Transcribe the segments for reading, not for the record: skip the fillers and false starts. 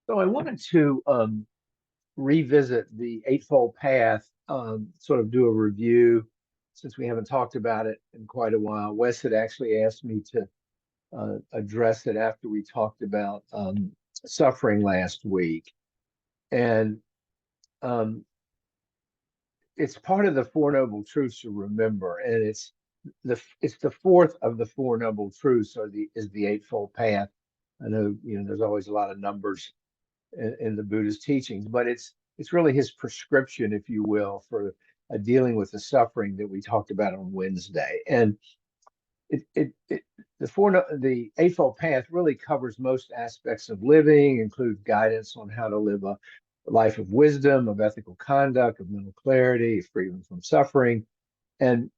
So I wanted to revisit the Eightfold Path, sort of do a review since we haven't talked about it in quite a while. Wes had actually asked me to address it after we talked about suffering last week. And um, it's part of the Four Noble Truths to remember. And it's the fourth of the Four Noble Truths, or the Eightfold Path. I know, there's always a lot of numbers in the Buddha's teachings, but it's really his prescription, if you will, for dealing with the suffering that we talked about on Wednesday. And it the Eightfold Path really covers most aspects of living, includes guidance on how to live a life of wisdom, of ethical conduct, of mental clarity, freedom from suffering. And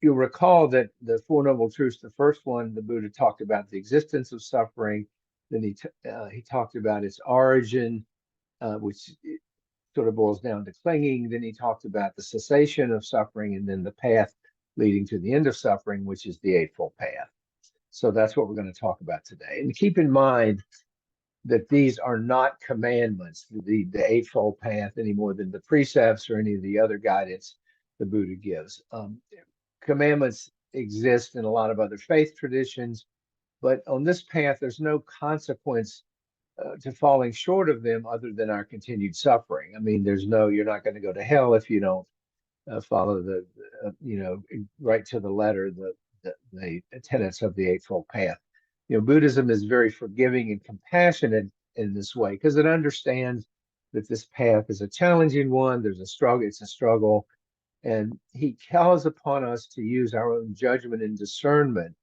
you'll recall that the Four Noble Truths, the first one, the Buddha talked about the existence of suffering. Then he talked about its origin, which sort of boils down to clinging. Then he talked about the cessation of suffering, and then the path leading to the end of suffering, which is the Eightfold Path. So that's what we're going to talk about today. And keep in mind that these are not commandments, the Eightfold Path, any more than the precepts or any of the other guidance the Buddha gives. Commandments exist in a lot of other faith traditions, but on this path, there's no consequence to falling short of them other than our continued suffering. I mean, you're not going to go to hell if you don't follow right to the letter, the tenets of the Eightfold Path. Buddhism is very forgiving and compassionate in this way because it understands that this path is a challenging one. There's a struggle, it's a struggle. And he calls upon us to use our own judgment and discernment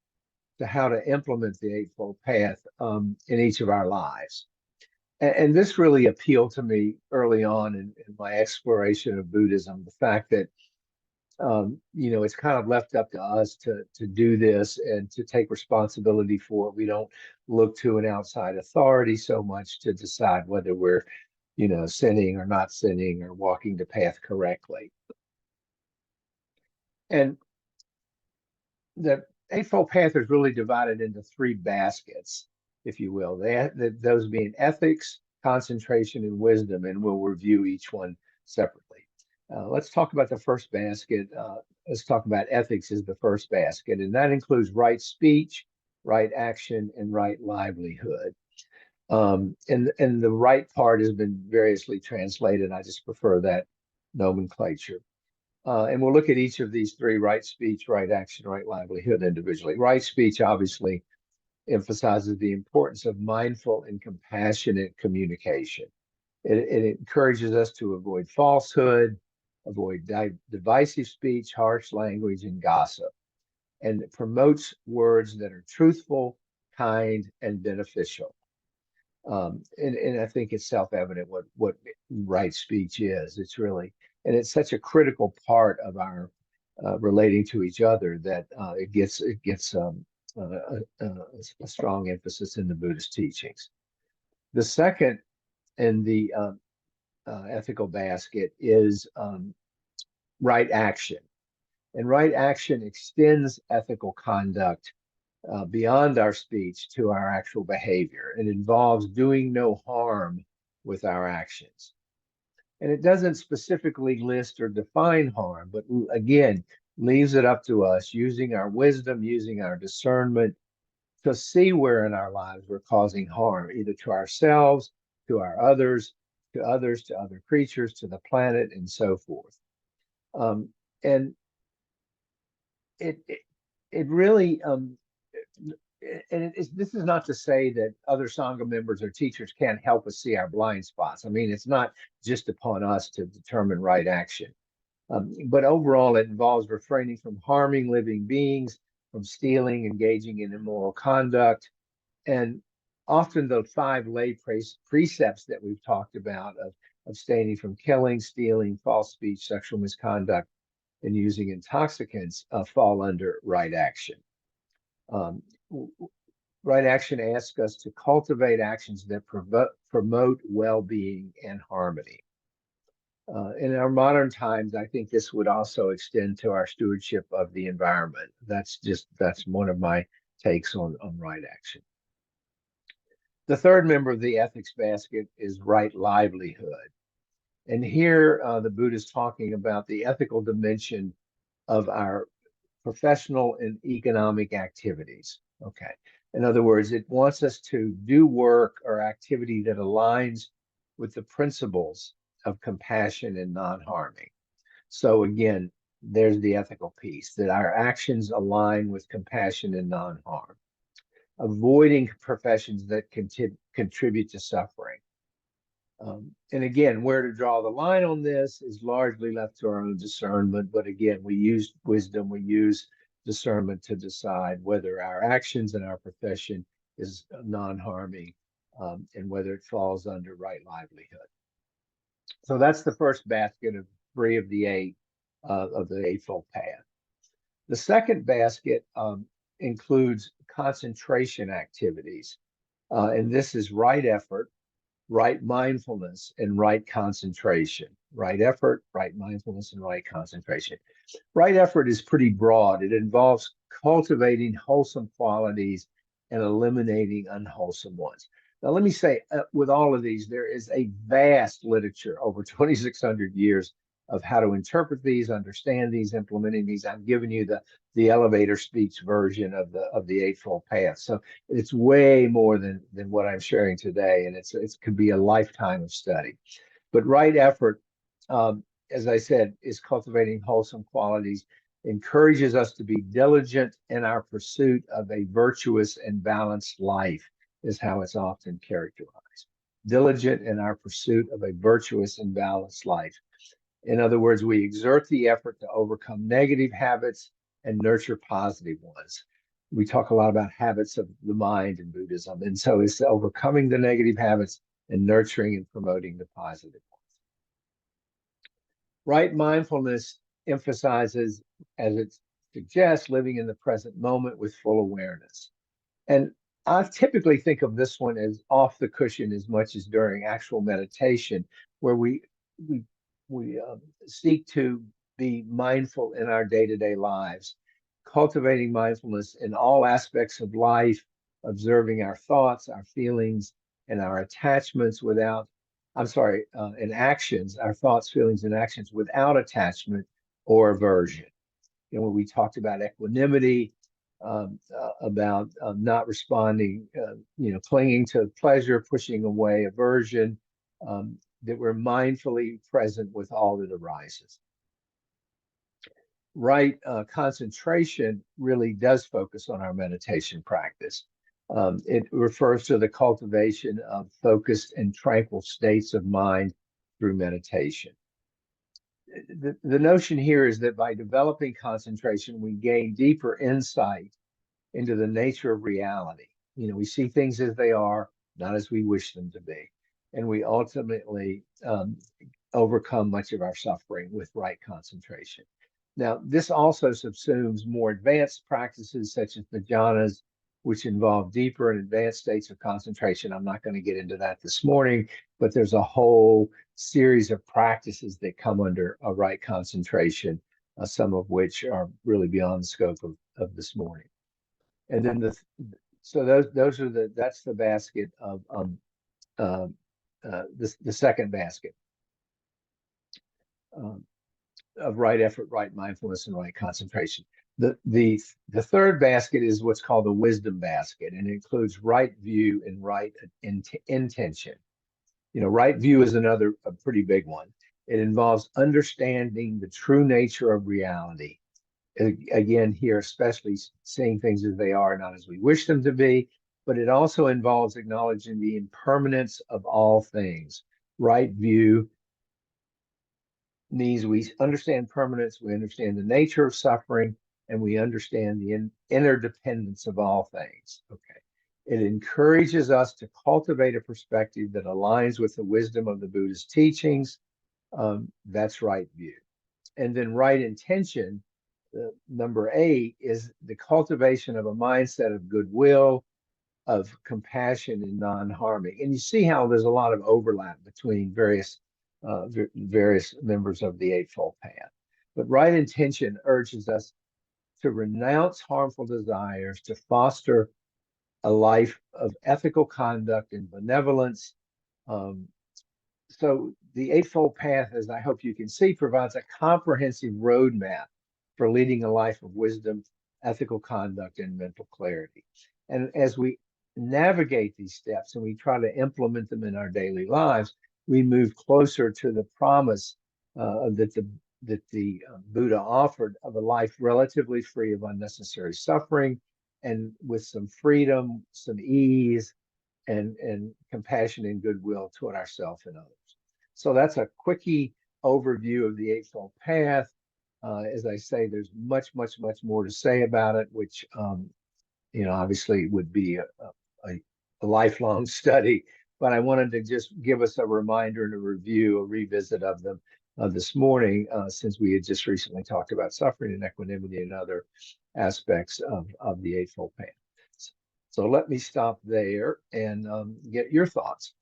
to how to implement the Eightfold Path in each of our lives. And this really appealed to me early on in my exploration of Buddhism, the fact that it's kind of left up to us to do this and to take responsibility for it. We don't look to an outside authority so much to decide whether we're, sinning or not sinning or walking the path correctly. And the Eightfold Path is really divided into three baskets, if you will. Those being ethics, concentration, and wisdom, and we'll review each one separately. Let's talk about the first basket. Let's talk about ethics as the first basket, and that includes right speech, right action, and right livelihood. And the right part has been variously translated. I just prefer that nomenclature. And we'll look at each of these three: right speech, right action, right livelihood individually. Right speech obviously emphasizes the importance of mindful and compassionate communication. It encourages us to avoid falsehood, avoid divisive speech, harsh language, and gossip. And it promotes words that are truthful, kind, and beneficial. And I think it's self-evident what right speech is. And it's such a critical part of our relating to each other that it gets a strong emphasis in the Buddhist teachings. The second in the ethical basket is right action, and right action extends ethical conduct beyond our speech to our actual behavior. It involves doing no harm with our actions. And it doesn't specifically list or define harm, but again, leaves it up to us using our wisdom, using our discernment to see where in our lives we're causing harm, either to ourselves, to our others, to others, to other creatures, to the planet, and so forth. And it really this is not to say that other Sangha members or teachers can't help us see our blind spots. I mean, it's not just upon us to determine right action. But overall, it involves refraining from harming living beings, from stealing, engaging in immoral conduct. And often the five lay precepts that we've talked about of abstaining from killing, stealing, false speech, sexual misconduct, and using intoxicants fall under right action. Um, right action asks us to cultivate actions that promote well-being and harmony. In our modern times, I think this would also extend to our stewardship of the environment. That's one of my takes on right action. The third member of the ethics basket is right livelihood. And here the Buddha is talking about the ethical dimension of our professional and economic activities. Okay. In other words, it wants us to do work or activity that aligns with the principles of compassion and non-harming. So again, there's the ethical piece that our actions align with compassion and non-harm, avoiding professions that contribute to suffering. And again, where to draw the line on this is largely left to our own discernment. But again, we use wisdom, we use discernment to decide whether our actions and our profession is non-harming, and whether it falls under right livelihood. So that's the first basket of three of the eight of the Eightfold Path. The second basket includes concentration activities. And this is right effort, right mindfulness, and right concentration. Right effort, right mindfulness, and right concentration. Right effort is pretty broad. It involves cultivating wholesome qualities and eliminating unwholesome ones. Now, let me say, with all of these, there is a vast literature over 2,600 years of how to interpret these, understand these, implementing these. I'm giving you the elevator speech version of the Eightfold Path. So it's way more than what I'm sharing today, and it could be a lifetime of study. But right effort, as I said, is cultivating wholesome qualities, encourages us to be diligent in our pursuit of a virtuous and balanced life, is how it's often characterized. Diligent in our pursuit of a virtuous and balanced life. In other words, we exert the effort to overcome negative habits and nurture positive ones. We talk a lot about habits of the mind in Buddhism. And so it's overcoming the negative habits and nurturing and promoting the positive ones. Right mindfulness emphasizes, as it suggests, living in the present moment with full awareness. And I typically think of this one as off the cushion as much as during actual meditation, where we we seek to be mindful in our day-to-day lives, cultivating mindfulness in all aspects of life, observing our thoughts, our feelings, and our attachments without, I'm sorry, and actions, our thoughts, feelings, and actions without attachment or aversion. You know, when we talked about equanimity, about not responding, clinging to pleasure, pushing away aversion, that we're mindfully present with all that arises. Right concentration really does focus on our meditation practice. It refers to the cultivation of focused and tranquil states of mind through meditation. The notion here is that by developing concentration, we gain deeper insight into the nature of reality. You know, we see things as they are, not as we wish them to be. And we ultimately overcome much of our suffering with right concentration. Now, this also subsumes more advanced practices such as the jhanas, which involve deeper and advanced states of concentration. I'm not going to get into that this morning, but there's a whole series of practices that come under a right concentration, some of which are really beyond the scope of this morning. And then that's the basket of the second basket of right effort, right mindfulness, and right concentration. The third basket is what's called the wisdom basket, and it includes right view and right intention. You know, right view is a pretty big one. It involves understanding the true nature of reality. Again, here, especially seeing things as they are, not as we wish them to be, but it also involves acknowledging the impermanence of all things. Right view means we understand permanence, we understand the nature of suffering, and we understand the interdependence of all things. Okay. It encourages us to cultivate a perspective that aligns with the wisdom of the Buddha's teachings. That's right view. And then right intention, number 8, is the cultivation of a mindset of goodwill, of compassion, and non-harming. And you see how there's a lot of overlap between various members of the Eightfold Path. But right intention urges us to renounce harmful desires, to foster a life of ethical conduct and benevolence. Um, so the Eightfold Path, as I hope you can see, provides a comprehensive roadmap for leading a life of wisdom, ethical conduct, and mental clarity. And as we navigate these steps and we try to implement them in our daily lives, we move closer to the promise that the Buddha offered of a life relatively free of unnecessary suffering and with some freedom, some ease, and compassion and goodwill toward ourselves and others. So that's a quickie overview of the Eightfold Path. As I say, there's much, much, much more to say about it, which obviously would be a lifelong study. But I wanted to just give us a reminder and a review, a revisit of them this morning, since we had just recently talked about suffering and equanimity and other aspects of the Eightfold Path. So let me stop there and get your thoughts.